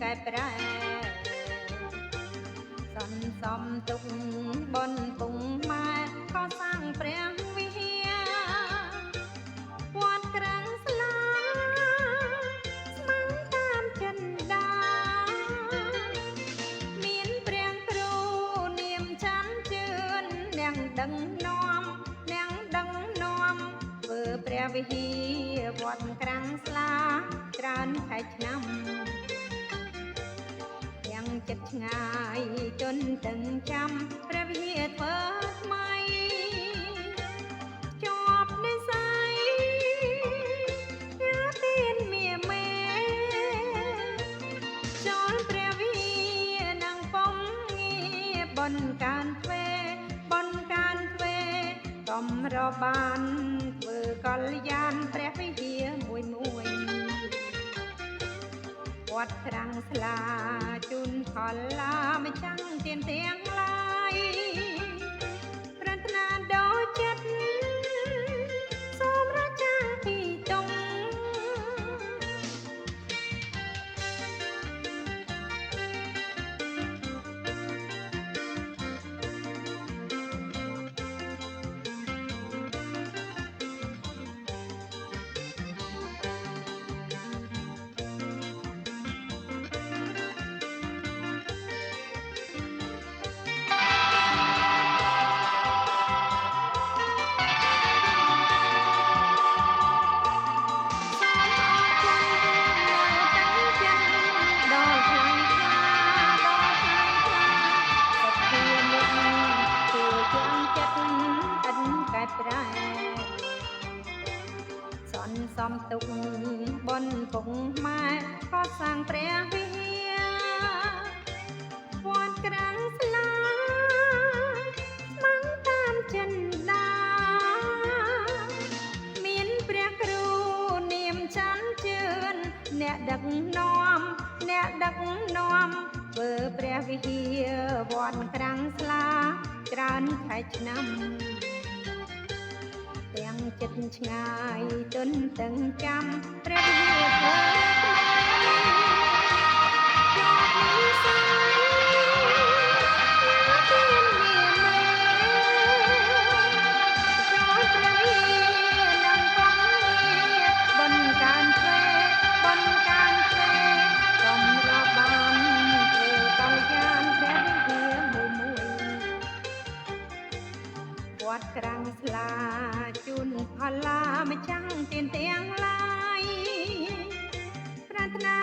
កែប្រែសន្សំទុកបុណ្យពុងម៉ែក៏សាងព្រះវិហារវត្តក្រាំងស្លាស្មៅតាមចិន្តាមានព្រះគ្រូនាមច័ន្ទជឿនអ្នកដឹងនាំអ្នកដឹងនាំធ្វើព្រះវិហារវត្តក្រាំងស្លាច្រើនខែឆ្នាំទាំងចិត្តឆ្ងាយចនទាំងចាំព្រះវិហារធ្វើថ្មីជាប់និស័យញាទានមាមេចូលព្រះវិហារនឹងពុំងាបនកានទ្វេបនកានទ្វេកំរបានធ្វើកល្យានព្រះវិហារមួយវត្តក្រាំងស្លាជូនខលាម្ចាំងទៀនទាំងឡាយប្រាថ្នាដល់ចិត្តសូមរាជាពីតុងសន្សំទុកបុណ្យពុកម៉ែក៏សាងព្រះវិហារវត្តក្រាំងស្លាស្មៅតាមចិន្តាមានព្រះគ្រូនាមច័ន្ទជឿនអ្នកដឹកនាំអ្នកដឹកនាំធ្វើព្រះវិហារវត្តក្រាំងស្លាច្រើនខែឆ្នាំទាំងចិត្តឆ្ងាយទន់ទាំងចាំព្រះវិហារធ្វើជាប់និស័យទានមាមេចូលព្រះវិហារនឹងពុំងាបនកានទ្វេបនកានទ្វេកំរបានធ្វើកល្យានព្រះវិហារមួយវត្តក្រាំងស្លាជូនផល្លាម្ចាំងទៀនទាំងឡាយប្រាថ្នា